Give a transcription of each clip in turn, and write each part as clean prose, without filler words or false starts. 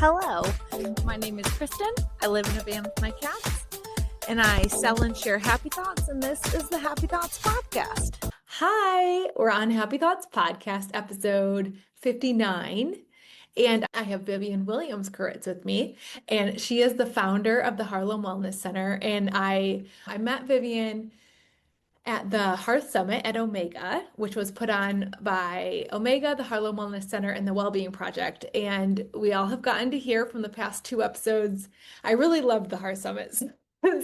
Hello, my name is Kristen. I live in a van with my cats, and I sell and share happy thoughts, and this is the Happy Thoughts Podcast. Hi, we're on Happy Thoughts Podcast, episode 59. And I have Vivian Williams Kurutz with me, and she is the founder of the Harlem Wellness Center. And I met Vivian at the Hearth Summit at Omega, which was put on by Omega, the Harlem Wellness Center, and the Wellbeing Project. And we all have gotten to hear from the past two episodes. I really loved the Hearth Summits.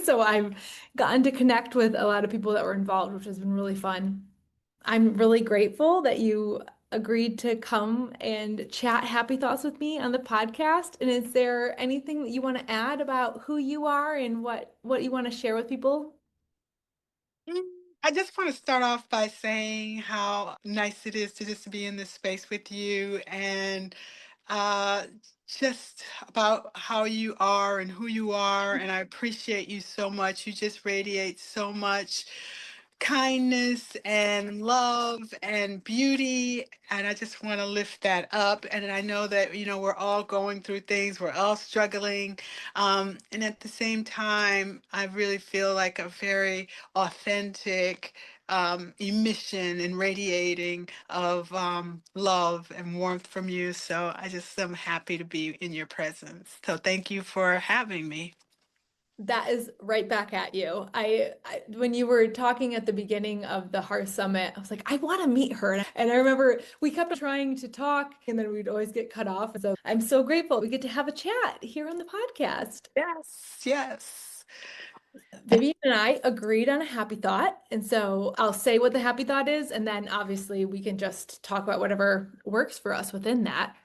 So I've gotten to connect with a lot of people that were involved, which has been really fun. I'm really grateful that you agreed to come and chat happy thoughts with me on the podcast. And is there anything that you want to add about who you are and what you want to share with people? I just want to start off by saying how nice it is to just be in this space with you and uh, just about how you are and who you are. And I appreciate you so much. You just radiate so much kindness and love and beauty. And I just want to lift that up. And I know that, we're all going through things, we're all struggling. And at the same time, I really feel like a very authentic emission and radiating of love and warmth from you. So I just am happy to be in your presence. So thank you for having me. That is right back at you. When you were talking at the beginning of the Hearth Summit, I was like, I want to meet her. And I remember we kept trying to talk and then we'd always get cut off. So I'm so grateful we get to have a chat here on the podcast. Yes, yes. Vivian and I agreed on a happy thought. And so I'll say what the happy thought is, and then obviously we can just talk about whatever works for us within that.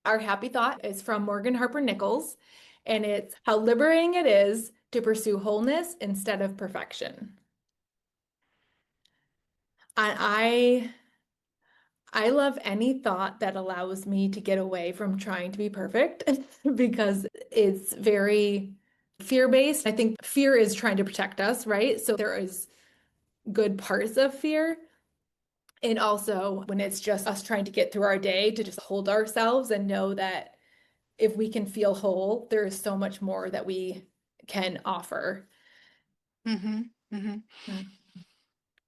Our happy thought is from Morgan Harper Nichols, and it's how liberating it is to pursue wholeness instead of perfection. And I love any thought that allows me to get away from trying to be perfect because it's very fear-based. I think fear is trying to protect us, right? So there is good parts of fear. And also when it's just us trying to get through our day to just hold ourselves and know that if we can feel whole, there is so much more that we can offer. Mm-hmm,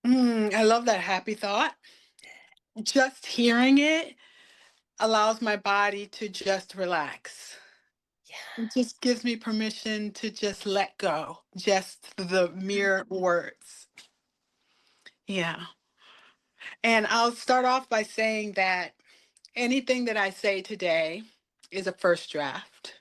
Yeah. I love that happy thought. Just hearing it allows my body to just relax. Yeah. It just gives me permission to just let go, just the mere words. Yeah. And I'll start off by saying that anything that I say today is a first draft.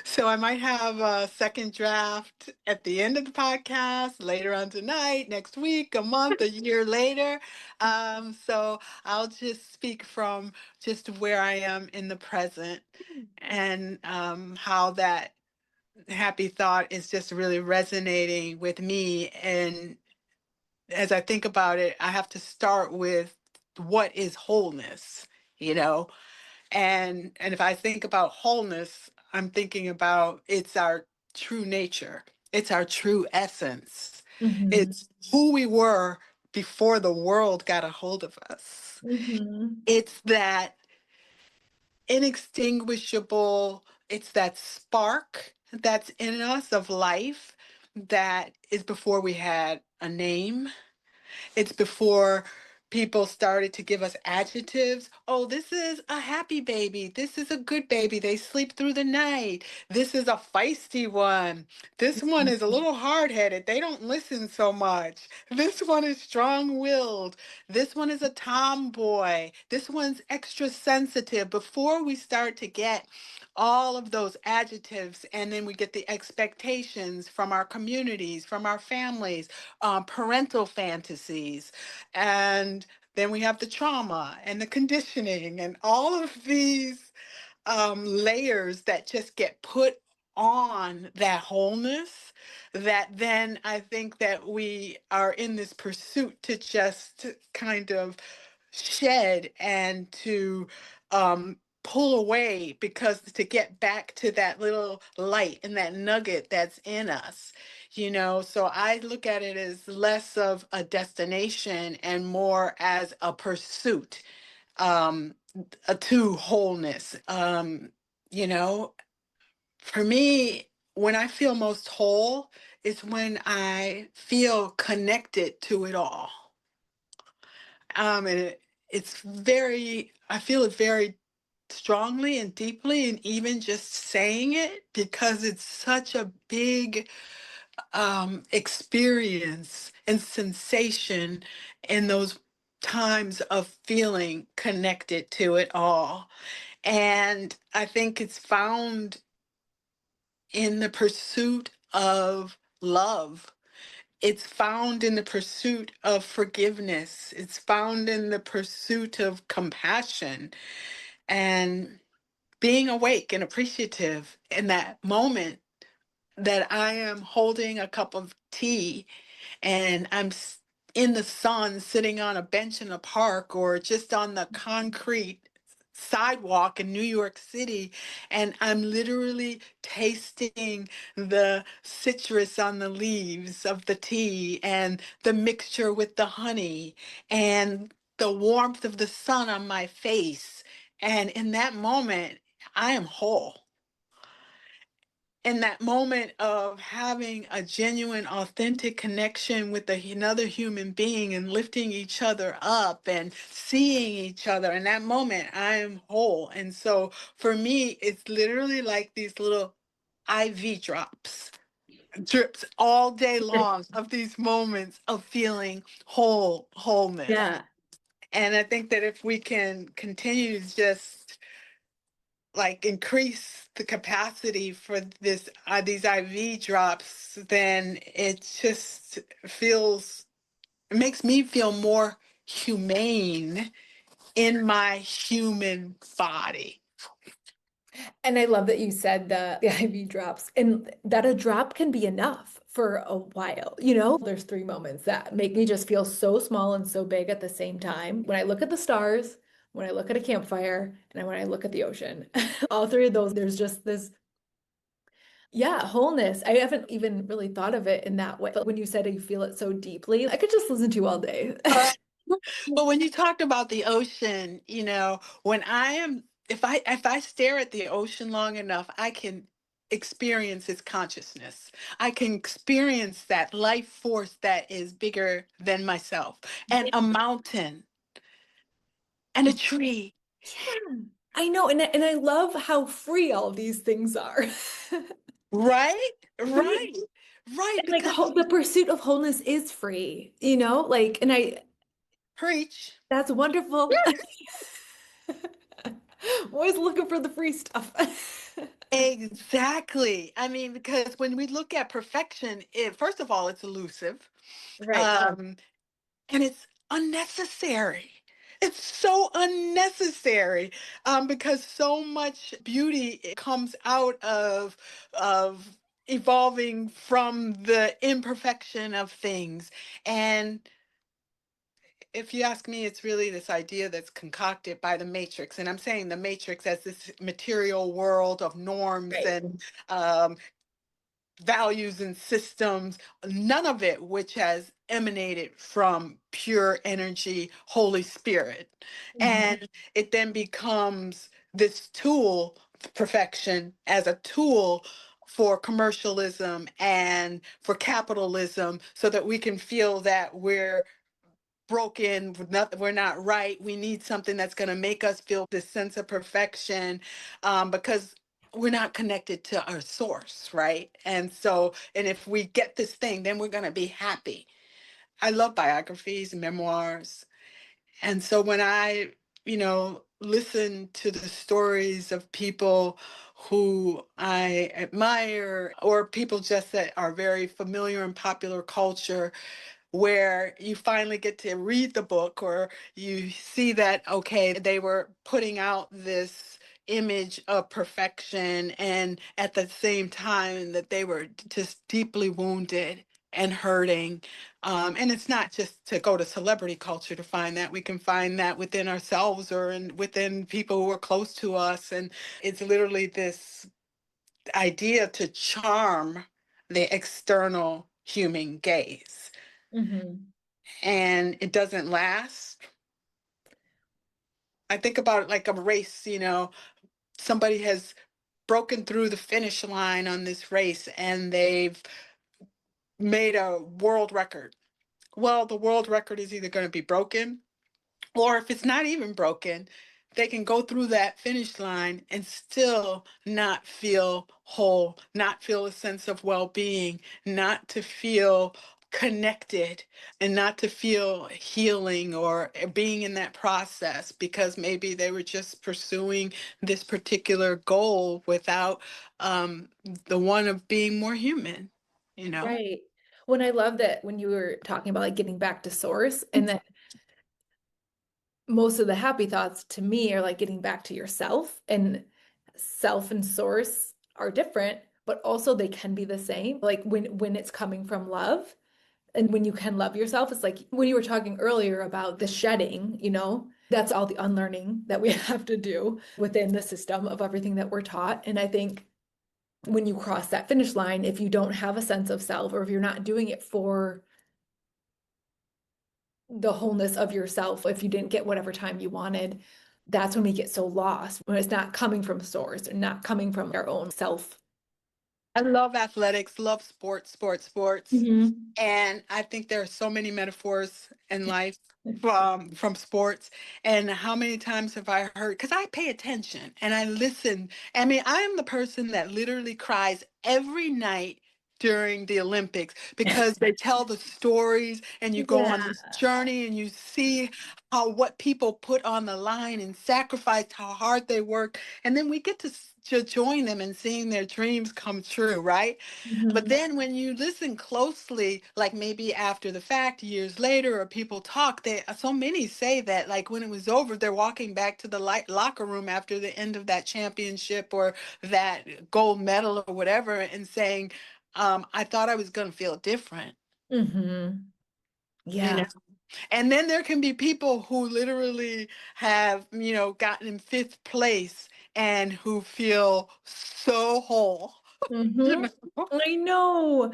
So I might have a second draft at the end of the podcast, later on tonight, next week, a month, a year later. So I'll just speak from just where I am in the present and how that happy thought is just really resonating with me. And as I think about it, I have to start with what is wholeness, you know? And if I think about wholeness, I'm thinking about it's our true nature. It's our true essence. Mm-hmm. It's who we were before the world got a hold of us. Mm-hmm. It's that inextinguishable, it's that spark that's in us of life that is before we had a name. It's before people started to give us adjectives. Oh, this is a happy baby. This is a good baby. They sleep through the night. This is a feisty one. This one is a little hard-headed. They don't listen so much. This one is strong-willed. This one is a tomboy. This one's extra sensitive. Before we start to get all of those adjectives, and then we get the expectations from our communities, from our families, parental fantasies, and then we have the trauma and the conditioning and all of these layers that just get put on that wholeness, that then I think that we are in this pursuit to just kind of shed and to pull away, because to get back to that little light and that nugget that's in us, so I look at it as less of a destination and more as a pursuit, um to wholeness. You know, for me, when I feel most whole is when I feel connected to it all. And it's very, I feel it very strongly and deeply, and even just saying it because it's such a big experience and sensation in those times of feeling connected to it all. And I think it's found in the pursuit of love. It's found in the pursuit of forgiveness. It's found in the pursuit of compassion and being awake and appreciative in that moment that I am holding a cup of tea and in the sun sitting on a bench in a park or just on the concrete sidewalk in New York City, and I'm literally tasting the citrus on the leaves of the tea and the mixture with the honey and the warmth of the sun on my face. And in that moment, I am whole. In that moment of having a genuine, authentic connection with another human being and lifting each other up and seeing each other, in that moment, I am whole. And so for me, it's literally like these little IV drops, drips all day long of these moments of feeling wholeness. Yeah. And I think that if we can continue to just like increase the capacity for these IV drops, then it just it makes me feel more humane in my human body. And I love that you said the IV drops and that a drop can be enough for a while. There's three moments that make me just feel so small and so big at the same time. When I look at the stars, when I look at a campfire, and when I look at the ocean. All three of those, there's just this, yeah, wholeness. I haven't even really thought of it in that way. But when you said you feel it so deeply, I could just listen to you all day. But when you talked about the ocean, when if I stare at the ocean long enough, I can experience its consciousness. I can experience that life force that is bigger than myself, and a mountain and a tree. Yeah, I know. And I love how free all of these things are. Right? Right. Right. Right. And like Because the pursuit of wholeness is free, and preach. that's wonderful. Always looking for the free stuff. Exactly. I mean, because when we look at perfection, first of all, it's elusive. Right. Um, and it's unnecessary. It's so unnecessary because so much beauty comes out of evolving from the imperfection of things. And if you ask me, it's really this idea that's concocted by the Matrix. And I'm saying the Matrix as this material world of norms Right. and um, values and systems, none of it which has emanated from pure energy, Holy Spirit. Mhm. And it then becomes this tool, perfection, as a tool for commercialism and for capitalism so that we can feel that we're broken, we're not right. We need something that's going to make us feel this sense of perfection because we're not connected to our source, right? And so, and if we get this thing, then we're going to be happy. I love biographies, memoirs. And so when I, listen to the stories of people who I admire or people just that are very familiar in popular culture, where you finally get to read the book or you see that, okay, they were putting out this image of perfection and at the same time that they were just deeply wounded and hurting. And it's not just to go to celebrity culture to find that. We can find that within ourselves or within people who are close to us. And it's literally this idea to charm the external human gaze, Mhm. and it doesn't last. I think about it like a race, somebody has broken through the finish line on this race and they've made a world record. Well, the world record is either going to be broken, or if it's not even broken, they can go through that finish line and still not feel whole, not feel a sense of well-being, not to feel connected, and not to feel healing or being in that process, because maybe they were just pursuing this particular goal without the one of being more human, you know? Right. When I love that when you were talking about like getting back to source, and that most of the happy thoughts to me are like getting back to yourself, and self and source are different, but also they can be the same. Like when it's coming from love and when you can love yourself, it's like when you were talking earlier about the shedding, that's all the unlearning that we have to do within the system of everything that we're taught. And I think when you cross that finish line, if you don't have a sense of self, or if you're not doing it for the wholeness of yourself, if you didn't get whatever time you wanted, that's when we get so lost, when it's not coming from source and not coming from our own self. I love athletics, love sports. Mhm. And I think there are so many metaphors in life from sports. And how many times have I heard, because I pay attention and I listen. I mean, I am the person that literally cries every night during the Olympics, because they tell the stories and you go on Yeah. this journey and you see how what people put on the line and sacrificed, how hard they work. And then we get to join them in seeing their dreams come true, right? But Mhm. then when you listen closely, like maybe after the fact, years later, or people talk, they so many say that like when it was over, they're walking back to the locker room after the end of that championship or that gold medal or whatever, and saying, I thought I was going to feel different, Mhm. you know? Yeah. And then there can be people who literally have, gotten in fifth place and who feel so whole, you Mhm. know? I know.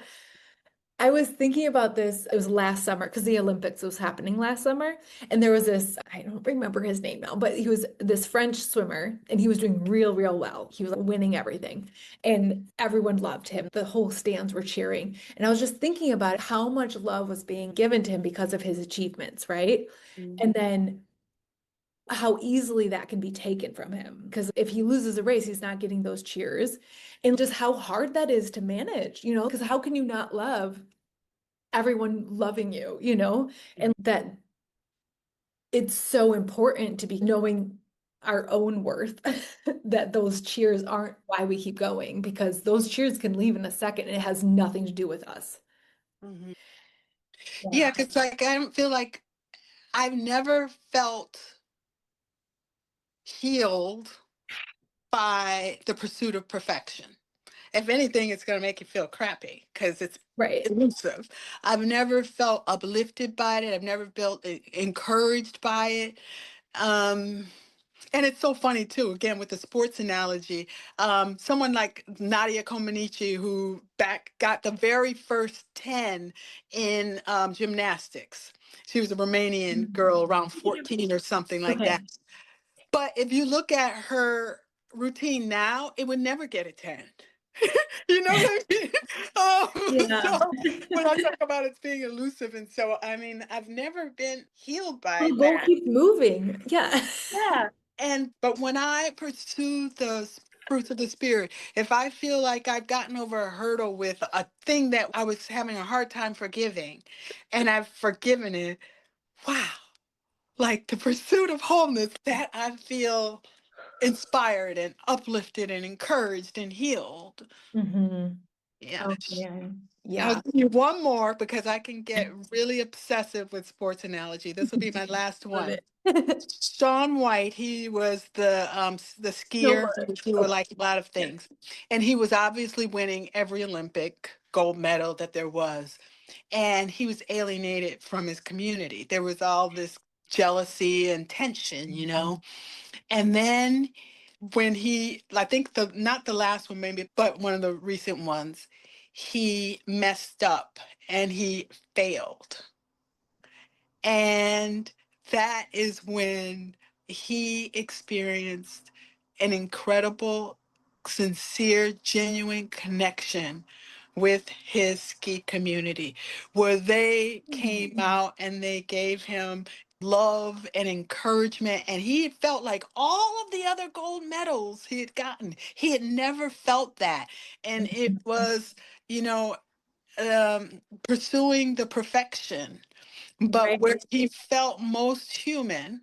I was thinking about this, it was last summer because the Olympics was happening last summer. And there was this, I don't remember his name now, but he was this French swimmer and he was doing real, real well. He was like, winning everything. And everyone loved him. The whole stands were cheering. And I was just thinking about how much love was being given to him because of his achievements, right? And then how easily that can be taken from him. Because if he loses a race, he's not getting those cheers. And just how hard that is to manage, because how can you not love everyone loving you, and that it's so important to be knowing our own worth, that those cheers aren't why we keep going, because those cheers can leave in a second and it has nothing to do with us. Mhm. Yeah, Yeah. because like I don't feel like I've never felt healed by the pursuit of perfection. If anything, it's going to make you feel crappy because it's Right. elusive. I've never felt uplifted by it. I've never felt encouraged by it. Um, and it's so funny too, again, with the sports analogy, someone like Nadia Comaneci, who back got the very first 10 in gymnastics. She was a Romanian girl around 14 or something like that. Okay. But if you look at her routine now, it would never get a 10. You know what I mean? Yeah. So when I talk about it's being elusive, and so I mean, I've never been healed by The goal that. keeps moving. Yeah. Yeah. But when I pursue the fruits of the spirit, if I feel like I've gotten over a hurdle with a thing that I was having a hard time forgiving, and I've forgiven it, wow, like the pursuit of wholeness, that I feel inspired and uplifted and encouraged and healed. Hmm. Yeah. Oh man. I'll Yeah. give you one more because I can get really obsessive with sports analogy. This will be my last Love one. it. Shaun White, he was the So skier who much. would do like a lot of things. And he was obviously winning every Olympic gold medal that there was. And he was alienated from his community. There was all this jealousy and tension, you know. And then when I think not the last one maybe, but one of the recent ones, he messed up and he failed. And that is when he experienced an incredible sincere, genuine connection with his ski community, where they came out and they gave him love and encouragement. And he felt like all of the other gold medals he had gotten, he had never felt that. And it was, you know, pursuing the perfection, but Right. where he felt most human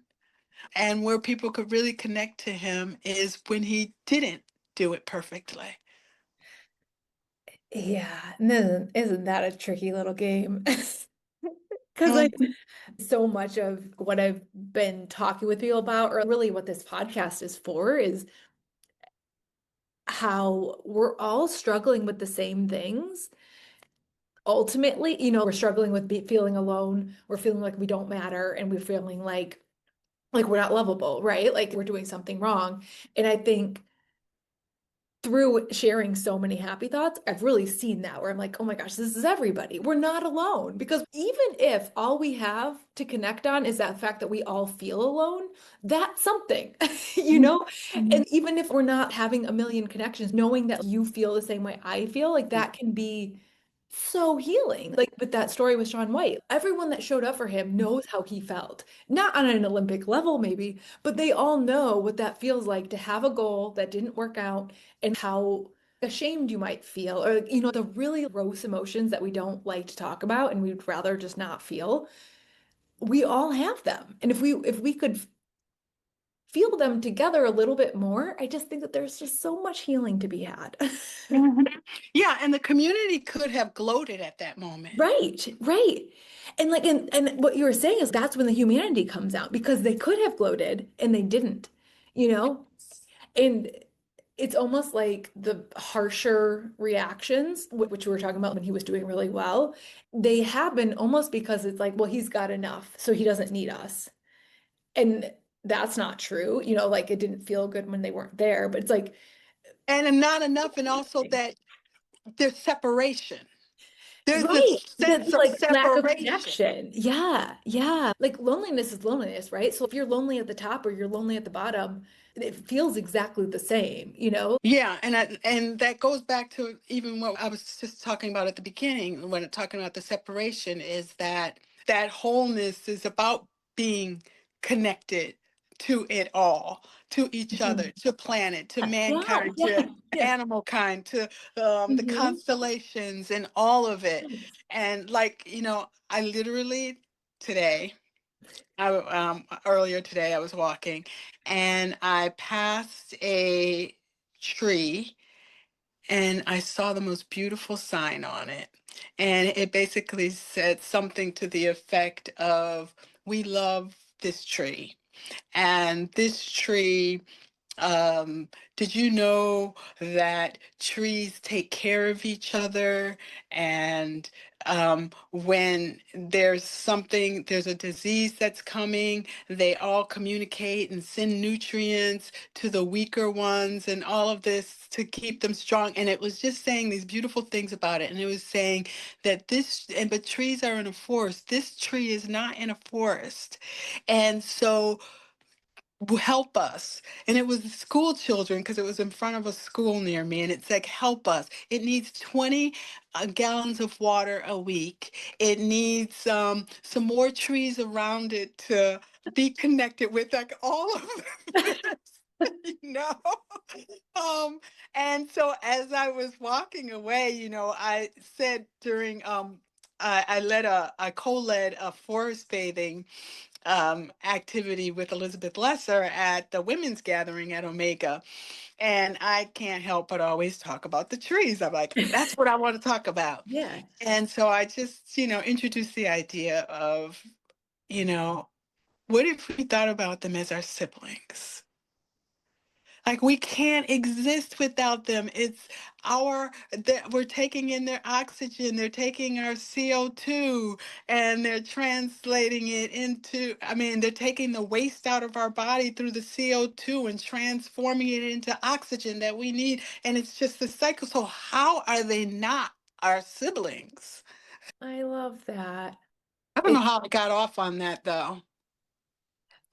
and where people could really connect to him is when he didn't do it perfectly. Yeah, and isn't that a tricky little game? Because Mm. like so much of what I've been talking with people about, or really what this podcast is for, is how we're all struggling with the same things. Ultimately, we're struggling with feeling alone, we're feeling like we don't matter, and we're feeling like we're not lovable, right? Like we're doing something wrong. And I think through sharing so many happy thoughts, I've really seen that where I'm like, oh my gosh, this is everybody. We're not alone. Because even if all we have to connect on is that fact that we all feel alone, that's something, you know? And even if we're not having a million connections, knowing that you feel the same way I feel, like that can be so healing. Like with that story with Shaun White, everyone that showed up for him knows how he felt. Not on an Olympic level, maybe, but they all know what that feels like to have a goal that didn't work out and how ashamed you might feel, or the really gross emotions that we don't like to talk about and we'd rather just not feel. We all have them. And if we could feel them together a little bit more, I just think that there's just so much healing to be had. Mhm. Yeah, and the community could have gloated at that moment. Right, right. And and what you were saying is that's when the humanity comes out because they could have gloated and they didn't, you know? And it's almost like the harsher reactions, which we were talking about when he was doing really well, they happen almost because it's like, well, he's got enough, so he doesn't need us. And that's not true. Like it didn't feel good when they weren't there, but it's like, And not enough, and also that there's separation. There's a right, sense of like lack of separation. connection. Yeah, yeah. Like loneliness is loneliness, right? So if you're lonely at the top or you're lonely at the bottom, it feels exactly the same. Yeah, and that goes back to even what I was just talking about at the beginning when talking about the separation is that wholeness is about being connected to it all, to each Mhm. other, to planet, to Yeah, mankind, yeah, to yeah. animal kind, to the Mhm. constellations and all of it. Yes. And like, I literally today, earlier today I was walking and I passed a tree and I saw the most beautiful sign on it. And it basically said something to the effect of, we love this tree. And this tree, did you know that trees take care of each other? And when there's a disease that's coming, they all communicate and send nutrients to the weaker ones and all of this to keep them strong. And it was just saying these beautiful things about it. And it was saying that but trees are in a forest. This tree is not in a forest. And so help us. And it was the school children because it was in front of a school near me. And it's like, help us. It needs 20 gallons of water a week. It needs some more trees around it to be connected with, like all of this, you know? Um, and so as I was walking away, I said during, I co-led a forest bathing activity with Elizabeth Lesser at the women's gathering at Omega. And I can't help but always talk about the trees. I'm like, that's what I want to talk about. Yeah. And so I just, introduced the idea of, you know, what if we thought about them as our siblings? Like we can't exist without them. It's we're taking in their oxygen, they're taking our CO2 and they're translating it they're taking the waste out of our body through the CO2 and transforming it into oxygen that we need. And it's just the cycle. So how are they not our siblings? I love that. I don't know It, how I got off on that though.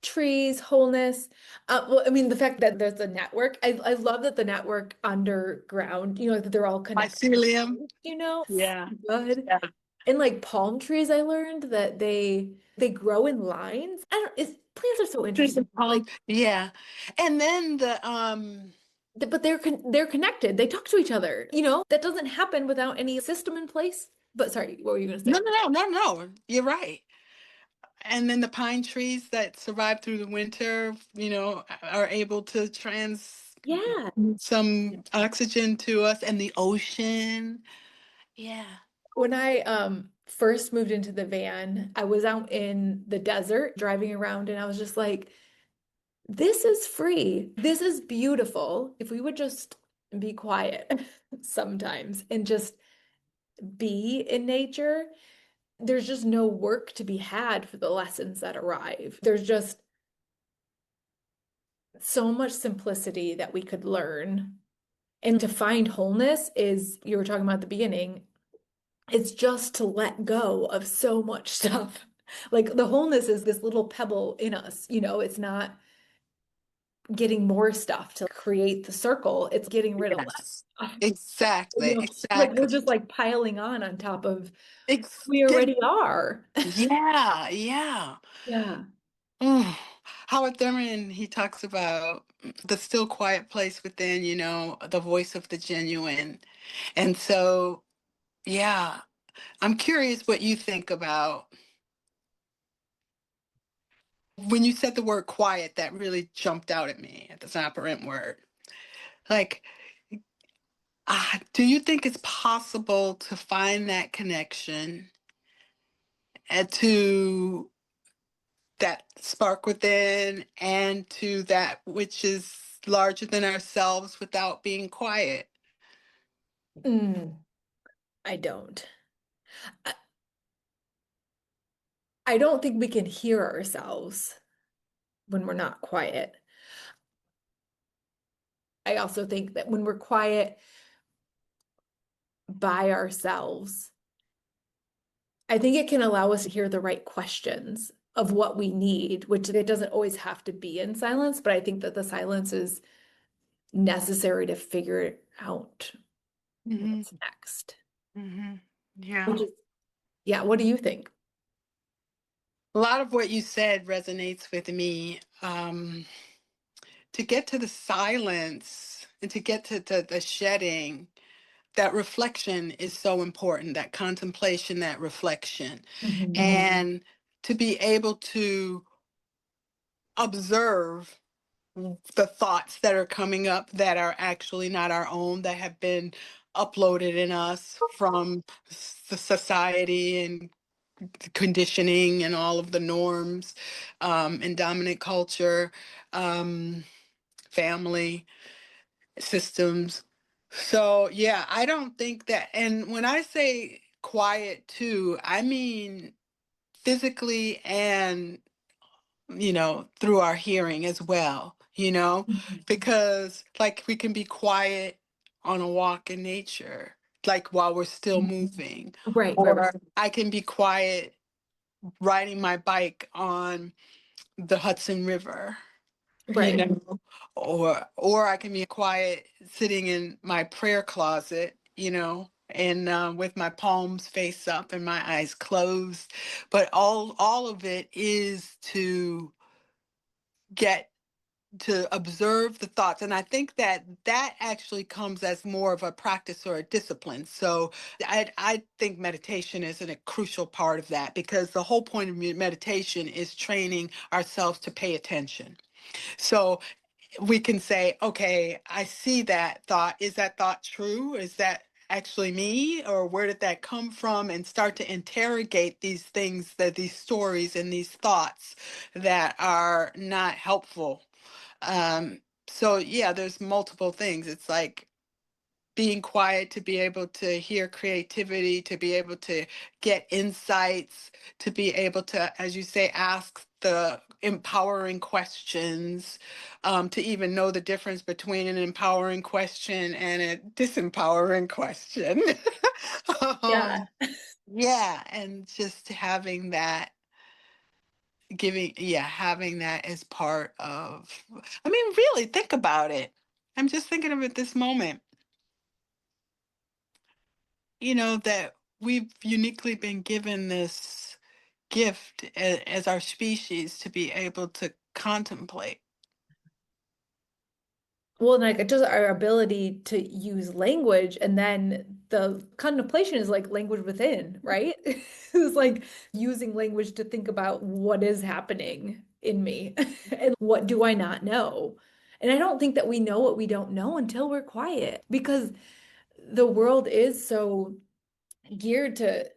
trees, wholeness. Well, I mean, the fact that there's a network, I love that the network underground, that they're all connected, Mycelium. so Yeah. good. Yeah. And like palm trees, I learned that they grow in lines. I don't, plants are so interesting. Like, Yeah. And then but they're connected. They talk to each other. That doesn't happen without any system in place. But sorry, what were you going to no, say? no, no, no, no. You're right. And then the pine trees that survive through the winter, are able to Yeah. some oxygen to us, and the ocean. Yeah. When I first moved into the van, I was out in the desert driving around and I was just like, this is free. This is beautiful. If we would just be quiet sometimes and just be in nature, there's just no work to be had for the lessons that arrive. There's just so much simplicity that we could learn. And to find wholeness is, you were talking about at the beginning, it's just to let go of so much stuff. Like the wholeness is this little pebble in us, it's not getting more stuff to create the circle, it's getting rid of less Yes. stuff. Exactly. Like we're Exactly. just like piling on top of It's we get, already are. yeah, yeah. Yeah. Mm. Howard Thurman, he talks about the still quiet place within, the voice of the genuine. And so, yeah, I'm curious what you think about when you said the word quiet, that really jumped out at me. That's an operant word. Like, do you think it's possible to find that connection and to that spark within and to that which is larger than ourselves without being quiet? Mm, I don't. I, I don't think we can hear ourselves when we're not quiet. I also think that when we're quiet by ourselves, I think it can allow us to hear the right questions of what we need, which it doesn't always have to be in silence, but I think that the silence is necessary to figure out Hmm. what's next. Hmm. Yeah. Which is, yeah, what do you think? A lot of what you said resonates with me. To get to the silence and to get to the shedding, that reflection is so important, that contemplation, that reflection. Mhm. And to be able to observe the thoughts that are coming up that are actually not our own, that have been uploaded in us from the society and conditioning and all of the norms, and dominant culture, um, family systems. So, yeah, I don't think that. And when I say quiet too, I mean physically and, through our hearing as well, Mhm. because like we can be quiet on a walk in nature, like while we're still moving, Right, right, right, or I can be quiet riding my bike on the Hudson River, you right, know, or I can be quiet sitting in my prayer closet, and with my palms face up and my eyes closed. But all of it is to get to observe the thoughts, and I think that that actually comes as more of a practice or a discipline. So I think meditation is a crucial part of that, because the whole point of meditation is training ourselves to pay attention. So we can say, okay, I see that thought. Is that thought true? Is that actually me? Or where did that come from? And start to interrogate these things, these stories and these thoughts that are not helpful. Um, so yeah, there's multiple things. It's like being quiet to be able to hear creativity, to be able to get insights, to be able to, as you say, ask the empowering questions, to even know the difference between an empowering question and a disempowering question. yeah. Yeah, and just having that having that as part of, I mean, really think about it. I'm just thinking of it this moment, that we've uniquely been given this gift as our species to be able to contemplate. Well, like just our ability to use language, and then the contemplation is like language within, right? It's like using language to think about what is happening in me and what do I not know. And I don't think that we know what we don't know until we're quiet, because the world is so geared to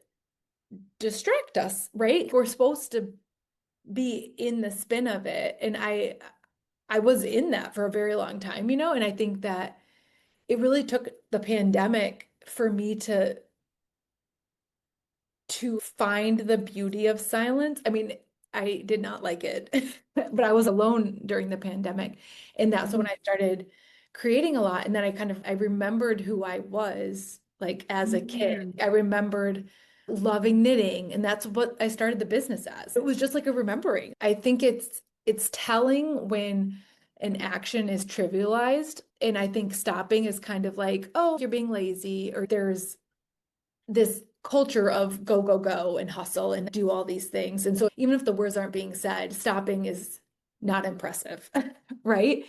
distract us, right? We're supposed to be in the spin of it. And I was in that for a very long time, and I think that it really took the pandemic for me to find the beauty of silence. I mean, I did not like it, but I was alone during the pandemic. And that's when I started creating a lot. And then I remembered who I was like as a kid. I remembered loving knitting, and that's what I started the business as. It was just like a remembering. I think it's telling when an action is trivialized. And I think stopping is kind of like, oh, you're being lazy, or there's this culture of go, go, go and hustle and do all these things. And so even if the words aren't being said, stopping is not impressive, right?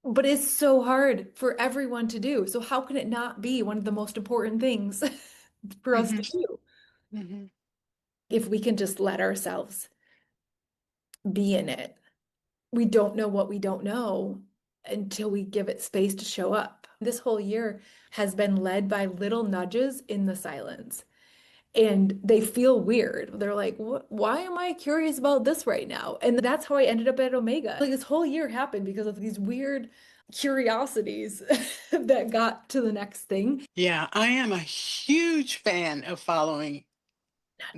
But it's so hard for everyone to do. So how can it not be one of the most important things for us to do if we can just let ourselves be in it? We don't know what we don't know until we give it space to show up. This whole year has been led by little nudges in the silence. And they feel weird. They're like, what, why am I curious about this right now? And that's how I ended up at Omega. Like this whole year happened because of these weird curiosities that got to the next thing. Yeah, I am a huge fan of following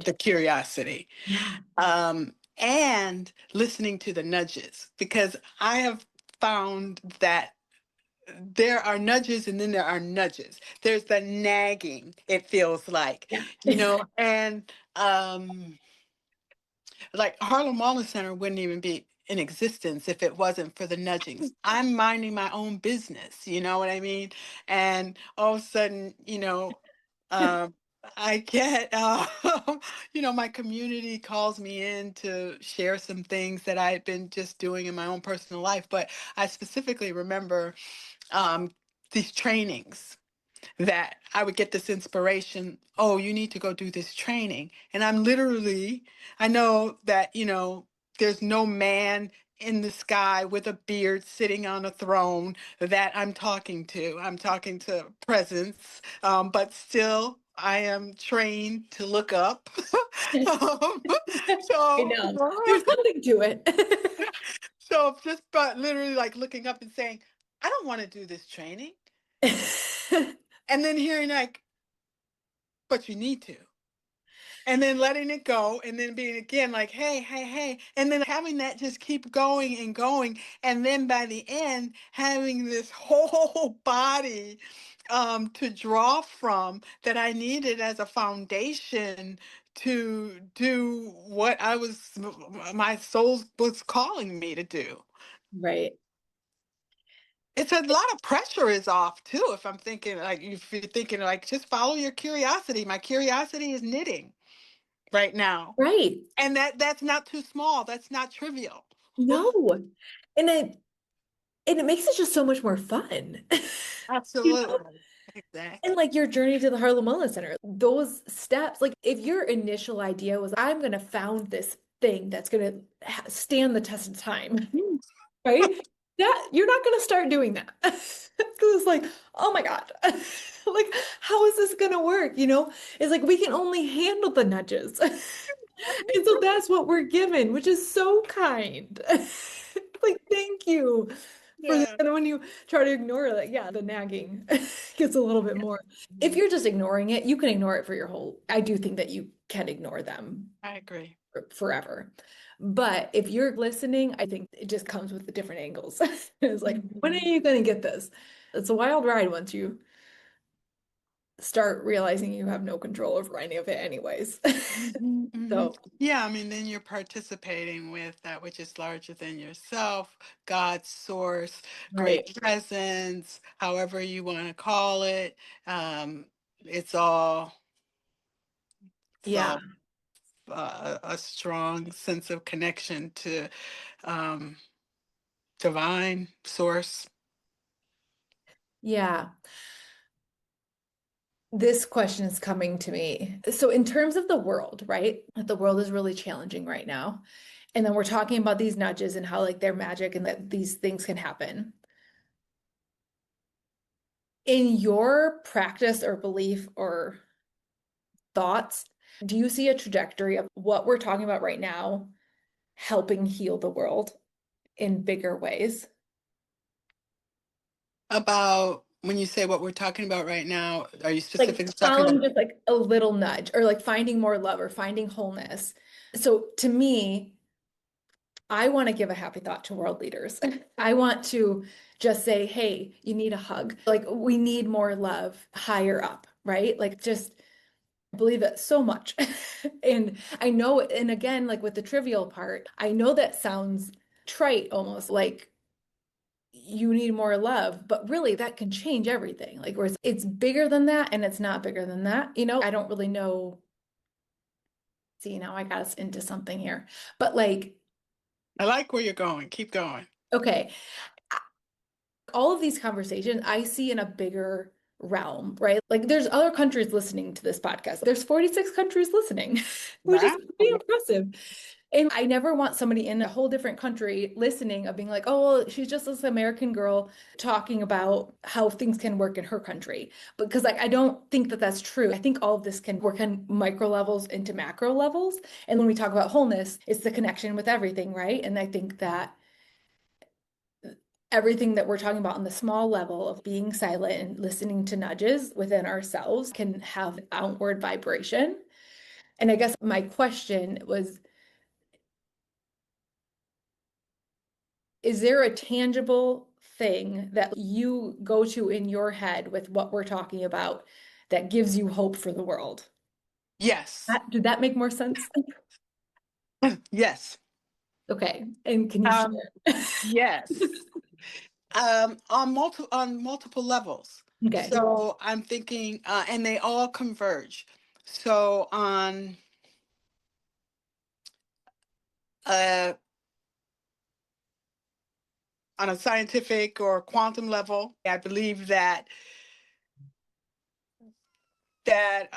the curiosity. Yeah. And listening to the nudges, because I have found that there are nudges and then there are nudges. There's the nagging, it feels like, Yeah. and like Harlem Wellness Center wouldn't even be in existence if it wasn't for the nudgings. I'm minding my own business, you know what I mean? And all of a sudden, um, I get, my community calls me in to share some things that I had been just doing in my own personal life. But I specifically remember um, these trainings that I would get this inspiration. Oh, you need to go do this training. And I know that, there's no man in the sky with a beard sitting on a throne that I'm talking to. I'm talking to presence, but still I am trained to look up. um, I so, know. There's something to it. so just but literally like looking up and saying, I don't want to do this training. And then hearing like, but you need to. And then letting it go and then being again like, hey, hey, hey. And then having that just keep going and going. And then by the end, having this whole body to draw from that I needed as a foundation to do what my soul was calling me to do. Right. It's a lot of pressure is off too. If you're thinking like, just follow your curiosity. My curiosity is knitting right now. Right. And that's not too small. That's not trivial. No. And it makes it just so much more fun. You know? Absolutely. And Exactly. like your journey to the Harlem Wellness Center, those steps, like if your initial idea was, I'm going to found this thing that's going to stand the test of time, right? That you're not going to start doing that. Because it's like, oh my God, like, how is this going to work? It's like we can only handle the nudges. And so that's what we're given, which is so kind. Like, thank you for this. Yeah, And when you try to ignore it, yeah, the nagging gets a little bit more. If you're just ignoring it, you can ignore it for your whole, I do think that you can ignore them I agree. forever. But if you're listening, I think it just comes with the different angles. It's like, when are you going to get this? It's a wild ride once you start realizing you have no control over any of it anyways. So, Yeah, I mean, then you're participating with that which is larger than yourself, God's source, right. great presence, however you want to call it. Um, it's all it's Yeah. all a strong sense of connection to um, divine source. Yeah. This question is coming to me. So, in terms of the world, right? The world is really challenging right now. And then we're talking about these nudges and how like they're magic and that these things can happen. In your practice or belief or thoughts, do you see a trajectory of what we're talking about right now helping heal the world in bigger ways? About when you say what we're talking about right now, are you Like specifically talking following about? just like a little nudge or like finding more love or finding wholeness. So to me, I want to give a happy thought to world leaders. I want to just say, hey, you need a hug. Like we need more love higher up, right? Like just believe it so much. And I know, and again, like with the trivial part, I know that sounds trite almost like you need more love, but really that can change everything. Like, whereas it's bigger than that and it's not bigger than that. I don't really know. See, now I got us into something here, but like, I like where you're going. Keep going. okay, all of these conversations I see in a bigger realm, right? Like, there's other countries listening to this podcast. There's 46 countries listening, which is Wow. pretty impressive. And I never want somebody in a whole different country listening of being like, oh, well, she's just this American girl talking about how things can work in her country. Because like, I don't think that that's true. I think all of this can work on micro levels into macro levels. And when we talk about wholeness, it's the connection with everything, right? And I think that everything that we're talking about on the small level of being silent and listening to nudges within ourselves can have outward vibration. And I guess my question was, is there a tangible thing that you go to in your head with what we're talking about that gives you hope for the world? Yes. Did that make more sense? Yes. Okay. And can you Um, share? yes. On multiple levels. Okay. So I'm thinking, and they all converge. So uh, on a scientific or quantum level, I believe that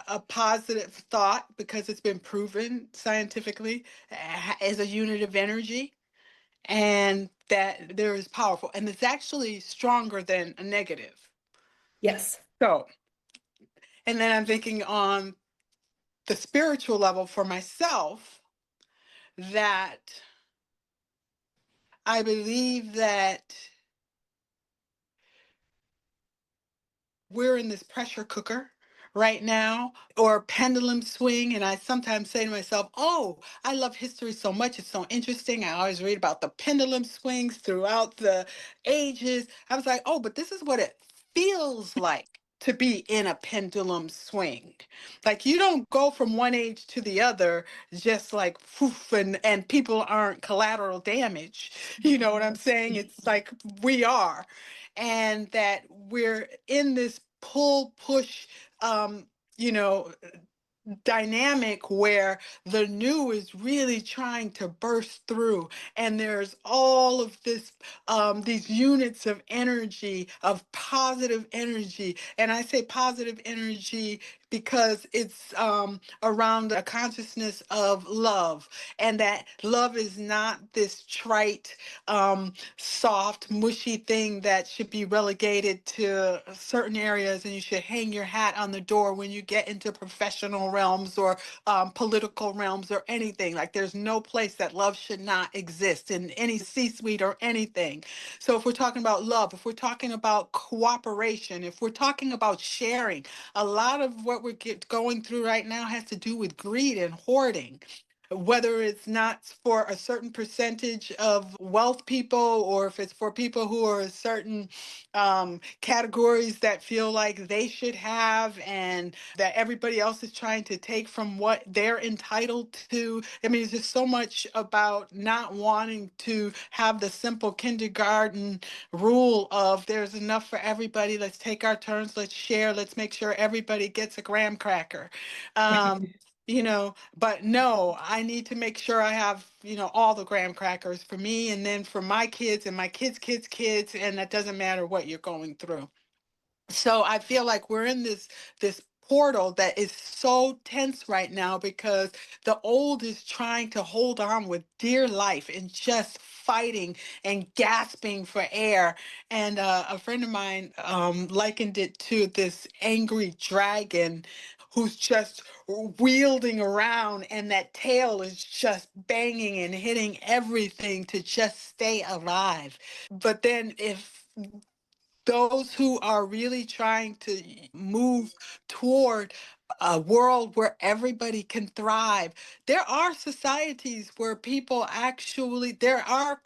a positive thought, because it's been proven scientifically, is a unit of energy, and that there is powerful, and it's actually stronger than a negative. Yes. So, and then I'm thinking on the spiritual level for myself that I believe that we're in this pressure cooker right now or pendulum swing, and I sometimes say to myself, oh, I love history so much, it's so interesting. I always read about the pendulum swings throughout the ages. I was like, oh, but this is what it feels like to be in a pendulum swing. Like you don't go from one age to the other just like poof, and people aren't collateral damage. You know what I'm saying? It's like we are, and that we're in this pull push, um, you know, dynamic where the new is really trying to burst through, and there's all of this, these units of energy, of positive energy. And I say positive energy because it's around a consciousness of love, and that love is not this trite, soft, mushy thing that should be relegated to certain areas, and you should hang your hat on the door when you get into professional realms or political realms or anything. Like there's no place that love should not exist in any C-suite or anything. So if we're talking about love, if we're talking about cooperation, if we're talking about sharing, a lot of what we're going through right now has to do with greed and hoarding. whether it's not for a certain percentage of wealth people, or if it's for people who are certain categories that feel like they should have, and that everybody else is trying to take from what they're entitled to. I mean, it's just so much about not wanting to have the simple kindergarten rule of there's enough for everybody. Let's take our turns. Let's share. Let's make sure everybody gets a graham cracker. But no, I need to make sure I have, all the graham crackers for me, and then for my kids and my kids, and that doesn't matter what you're going through. So I feel like we're in this portal that is so tense right now, because the old is trying to hold on with dear life and just fighting and gasping for air. And a friend of mine likened it to this angry dragon who's just wielding around, and that tail is just banging and hitting everything to just stay alive. But then if those who are really trying to move toward a world where everybody can thrive. There are societies where people actually, there are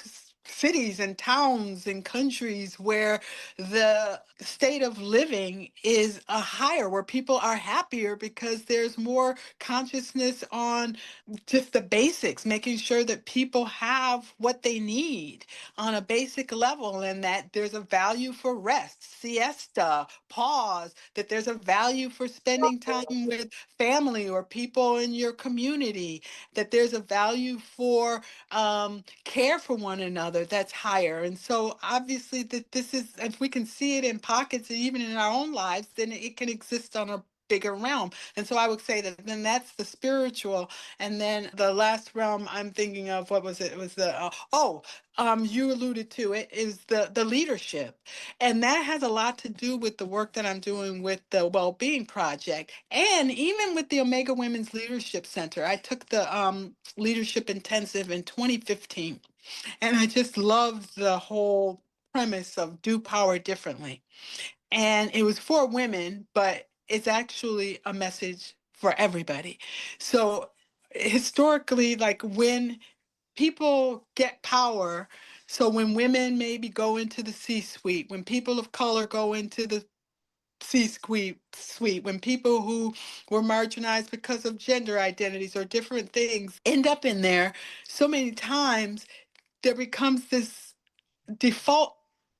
cities and towns and countries where the state of living is a higher, where people are happier because there's more consciousness on just the basics, making sure that people have what they need on a basic level, and that there's a value for rest, siesta, pause, that there's a value for spending time with family or people in your community, that there's a value for care for one another that's higher. And so obviously that this is, if we can see it in pockets and even in our own lives, then it can exist on a bigger realm. And so I would say that then that's the spiritual. And then the last realm I'm thinking of, what was it? It was you alluded to it, is the leadership. And that has a lot to do with the work that I'm doing with the Wellbeing Project, and even with the Omega Women's Leadership Center. I took the leadership intensive in 2015, and I just loved the whole premise of do power differently. And it was for women, but it's actually a message for everybody. So historically, like when people get power, so when women maybe go into the C-suite, when people of color go into the C-suite, when people who were marginalized because of gender identities or different things end up in there, so many times there becomes this default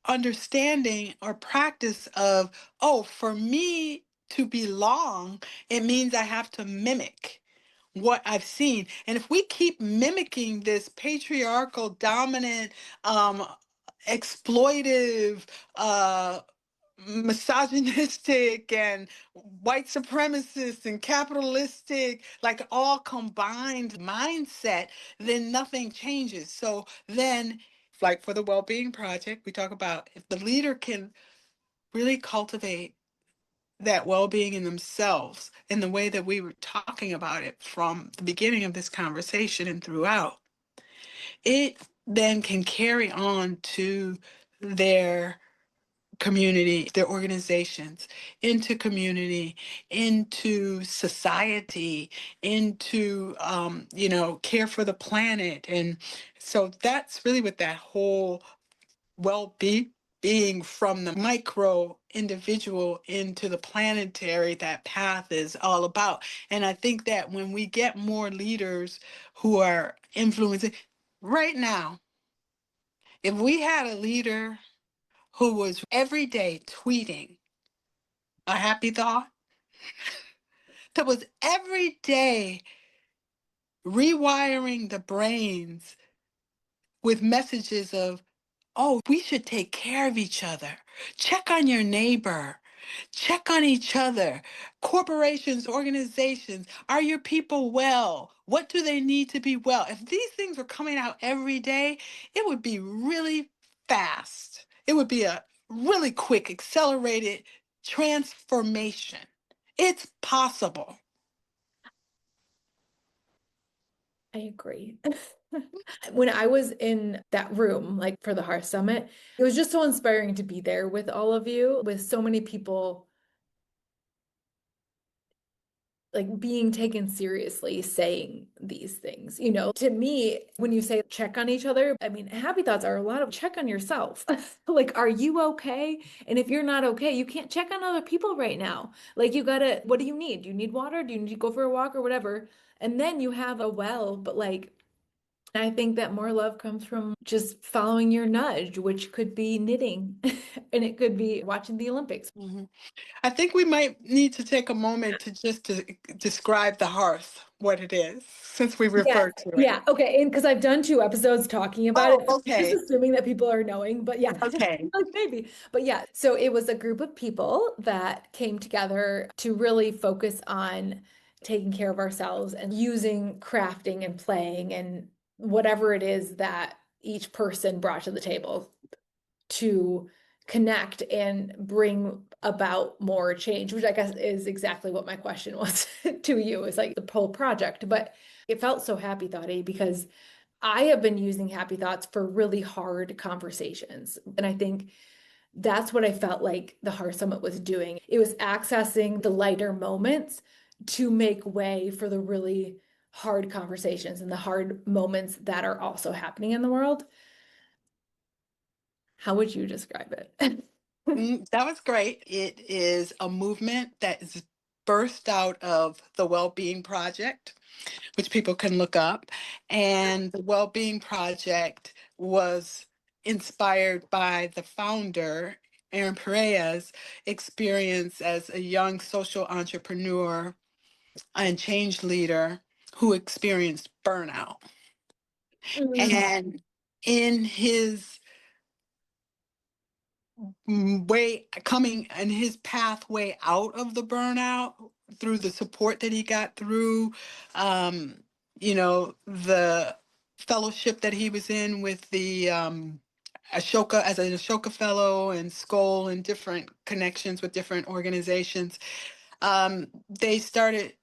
understanding or practice of, oh, for me to belong, it means I have to mimic what I've seen. And if we keep mimicking this patriarchal, dominant, um, exploitive, misogynistic and white supremacist and capitalistic, like all combined mindset, then nothing changes. So then, like for the Wellbeing Project, we talk about if the leader can really cultivate that well-being in themselves in the way that we were talking about it from the beginning of this conversation and throughout, it then can carry on to their community, their organizations, into community, into society, into care for the planet. And so that's really what that whole well-being from the micro individual into the planetary, that path is all about. And I think that when we get more leaders who are influencing right now, if we had a leader who was every day tweeting a happy thought, that was every day rewiring the brains with messages of, oh, we should take care of each other. Check on your neighbor. Check on each other. Corporations, organizations, are your people well? What do they need to be well? If these things were coming out every day, it would be really fast. It would be a really quick, accelerated transformation. It's possible. I agree. When I was in that room, like for the Heart Summit, it was just so inspiring to be there with all of you, with so many people like being taken seriously saying these things. To me, when you say check on each other, I mean, happy thoughts are a lot of check on yourself. Like, are you okay? And if you're not okay, you can't check on other people right now. Like, you gotta, what do you need? Do you need water? Do you need to go for a walk or whatever? And then you have a well, but like, I think that more love comes from just following your nudge, which could be knitting and it could be watching the Olympics. Mhm. I think we might need to take a moment to describe the hearth, what it is, since we Yes. referred to it. Yeah. Okay. And because I've done 2 episodes talking about Oh, it, just okay. assuming that people are knowing, but yeah, Okay. like maybe. But yeah, so it was a group of people that came together to really focus on taking care of ourselves and using crafting and playing and whatever it is that each person brought to the table to connect and bring about more change, which I guess is exactly what my question was to you, is like the whole project. But it felt so happy thoughty because I have been using happy thoughts for really hard conversations. And I think that's what I felt like the Heart Summit was doing. It was accessing the lighter moments to make way for the really hard conversations and the hard moments that are also happening in the world. How would you describe it? That was great. It is a movement that is birthed out of the Well-Being Project, which people can look up. And the Well-Being Project was inspired by the founder, Aaron Pereira's experience as a young social entrepreneur and change leader who experienced burnout. And in his way coming and his pathway out of the burnout through the support that he got through the fellowship that he was in with the Ashoka as an Ashoka fellow and Skoll and different connections with different organizations. They started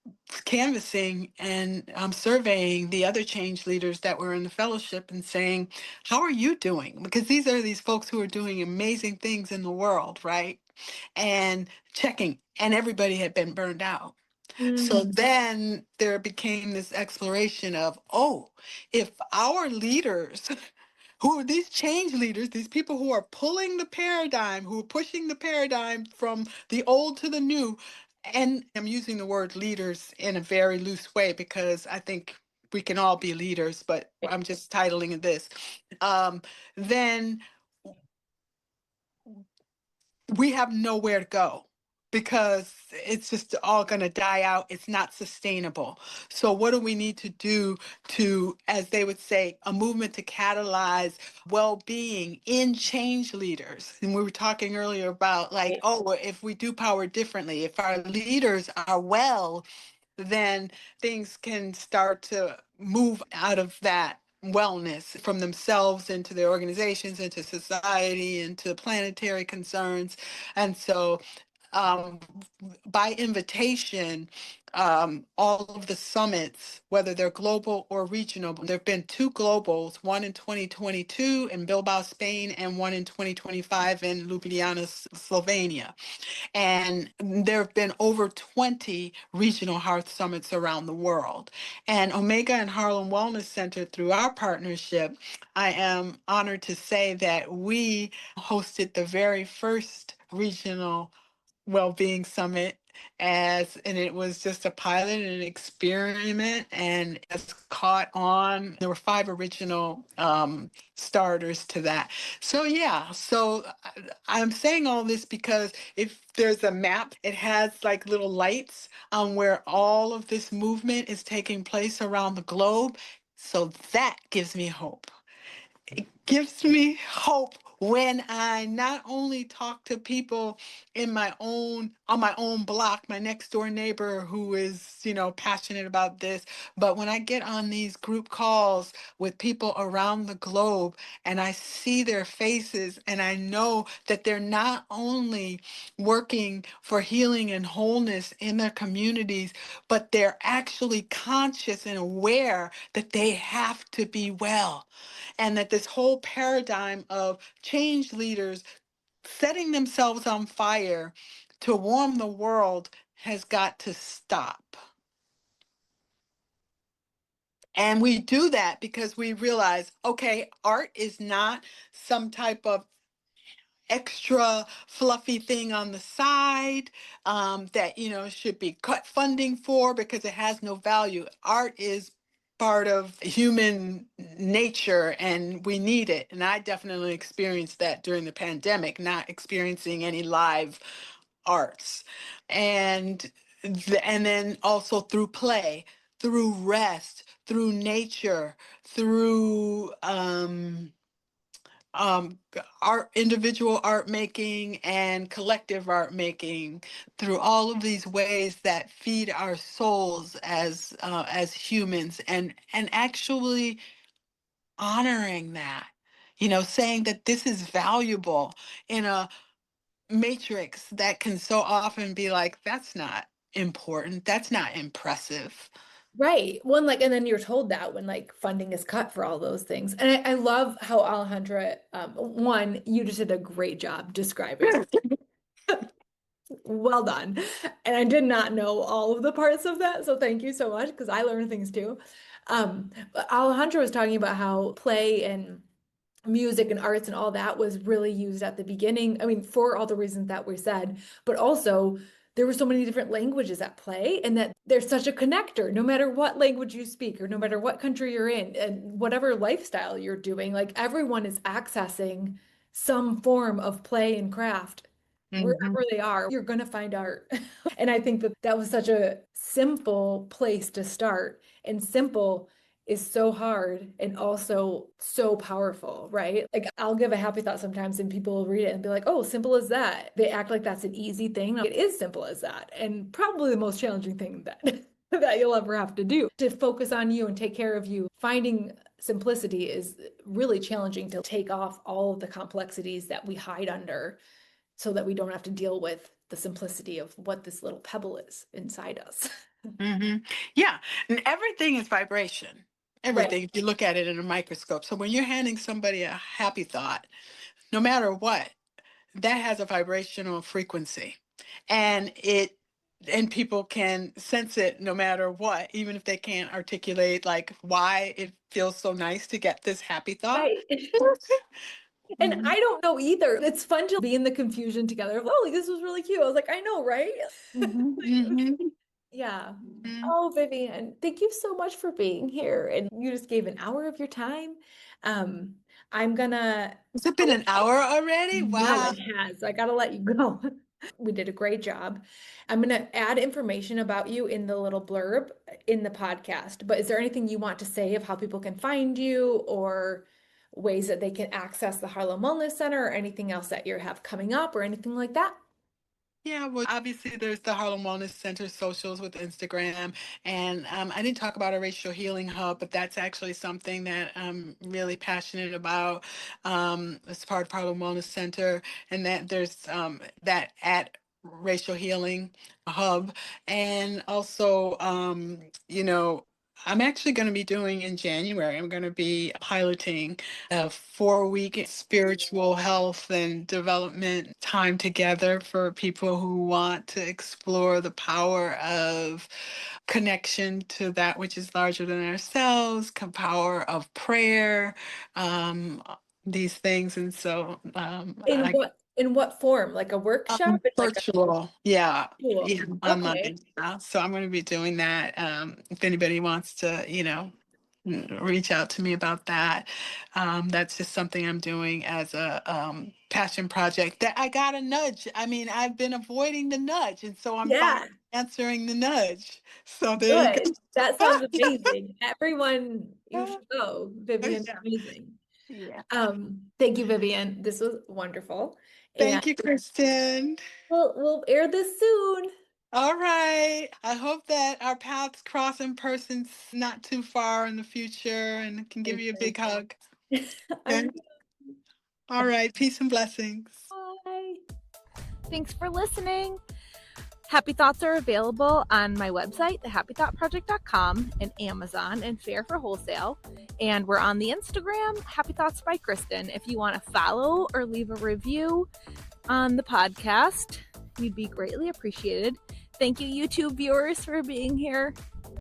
canvassing and surveying the other change leaders that were in the fellowship and saying, how are you doing? Because these are these folks who are doing amazing things in the world, right? And checking, and everybody had been burned out. So then there became this exploration of, oh, if our leaders who are these change leaders, these people who are pulling the paradigm, who are pushing the paradigm from the old to the new. And I'm using the word leaders in a very loose way because I think we can all be leaders, but I'm just titling it this. Then we have nowhere to go because it's just all going to die out. It's not sustainable. So what do we need to do to, as they would say, a movement to catalyze well-being in change leaders? And we were talking earlier about like, oh, if we do power differently, if our leaders are well, then things can start to move out of that wellness from themselves into their organizations, into society, into planetary concerns. And so um, by invitation, all of the summits, whether they're global or regional, there have been 2 globals, one in 2022 in Bilbao, Spain, and one in 2025 in Ljubljana, Slovenia. And there have been over 20 regional health summits around the world. And Omega and Harlem Wellness Center, through our partnership, I am honored to say that we hosted the very first regional well-being summit and it was just a pilot and an experiment and it's caught on. There were 5 original starters to that. So yeah, so I'm saying all this because if there's a map, it has like little lights on where all of this movement is taking place around the globe. So that gives me hope. It gives me hope when I not only talk to people on my own block, my next door neighbor who is, passionate about this, but when I get on these group calls with people around the globe and I see their faces and I know that they're not only working for healing and wholeness in their communities, but they're actually conscious and aware that they have to be well. And that this whole paradigm of change leaders setting themselves on fire to warm the world has got to stop. And we do that because we realize, okay, art is not some type of extra fluffy thing on the side that should be cut funding for because it has no value. Art is part of human nature and we need it. And I definitely experienced that during the pandemic, not experiencing any live arts. And and then also through play, through rest, through nature, through art, individual art making and collective art making, through all of these ways that feed our souls as humans, and actually honoring that, saying that this is valuable in a matrix that can so often be like, that's not important, that's not impressive. Right. One like, and then you're told that when like funding is cut for all those things. And I love how Alejandra, one, you just did a great job describing. Well done. And I did not know all of the parts of that. So thank you so much because I learned things too. But Alejandra was talking about how play and music and arts and all that was really used at the beginning. I mean, for all the reasons that we said, but also there were so many different languages at play, and that there's such a connector, no matter what language you speak, or no matter what country you're in, and whatever lifestyle you're doing, like everyone is accessing some form of play and craft. Mhm. Wherever they are, you're going to find art. And I think that that was such a simple place to start. And simple is so hard and also so powerful, right? Like I'll give a happy thought sometimes and people will read it and be like, oh, simple as that. They act like that's an easy thing. It is simple as that. And probably the most challenging thing that that you'll ever have to do to focus on you and take care of you. Finding simplicity is really challenging to take off all of the complexities that we hide under so that we don't have to deal with the simplicity of what this little pebble is inside us. Yeah, and everything is vibration. Right. Everything, if you look at it in a microscope. So when you're handing somebody a happy thought, no matter what, that has a vibrational frequency. And people can sense it no matter what, even if they can't articulate like why it feels so nice to get this happy thought. Right. And Mhm, I don't know either. It's fun to be in the confusion together. Oh, like, this was really cute. I was like, I know, right? mhm, mhm, Yeah. mhm. Oh, Vivian, thank you so much for being here. And you just gave an hour of your time. Um, I'm gonna, Has it been an hour already? no, Wow. it has. I gotta let you go. We did a great job. I'm gonna add information about you in the little blurb in the podcast. But is there anything you want to say of how people can find you or ways that they can access the Harlem Wellness Center or anything else that you have coming up or anything like that? Yeah, well, obviously there's the Harlem Wellness Center socials with Instagram, and I didn't talk about a racial healing hub, but that's actually something that I'm really passionate about as part of Harlem Wellness Center, and that there's that at racial healing hub, and also I'm actually going to be doing in January. I'm going to be piloting a 4-week spiritual health and development time together for people who want to explore the power of connection to that which is larger than ourselves, power of prayer, these things. And so In what form? Like a workshop? It's like a virtual, yeah, tool. yeah, Okay. online. So I'm going to be doing that. If anybody wants to, reach out to me about that. That's just something I'm doing as a passion project that I got a nudge. I mean, I've been avoiding the nudge, and so I'm finally Yeah. answering the nudge. So there you Good. go. That sounds amazing. Everyone, you should go. Vivian's Yeah. amazing. Yeah. Thank you, Vivian. This was wonderful. And Thank you, Kristen. we'll air this soon. All right. I hope that our paths cross in person not too far in the future and can give you a big hug. I'm Okay. All right. Peace and blessings. bye. Thanks for listening. Happy Thoughts are available on my website, thehappythoughtproject.com, and Amazon and Fair for Wholesale. And we're on the Instagram, Happy Thoughts by Kristen. If you want to follow or leave a review on the podcast, you'd be greatly appreciated. Thank you, YouTube viewers, for being here.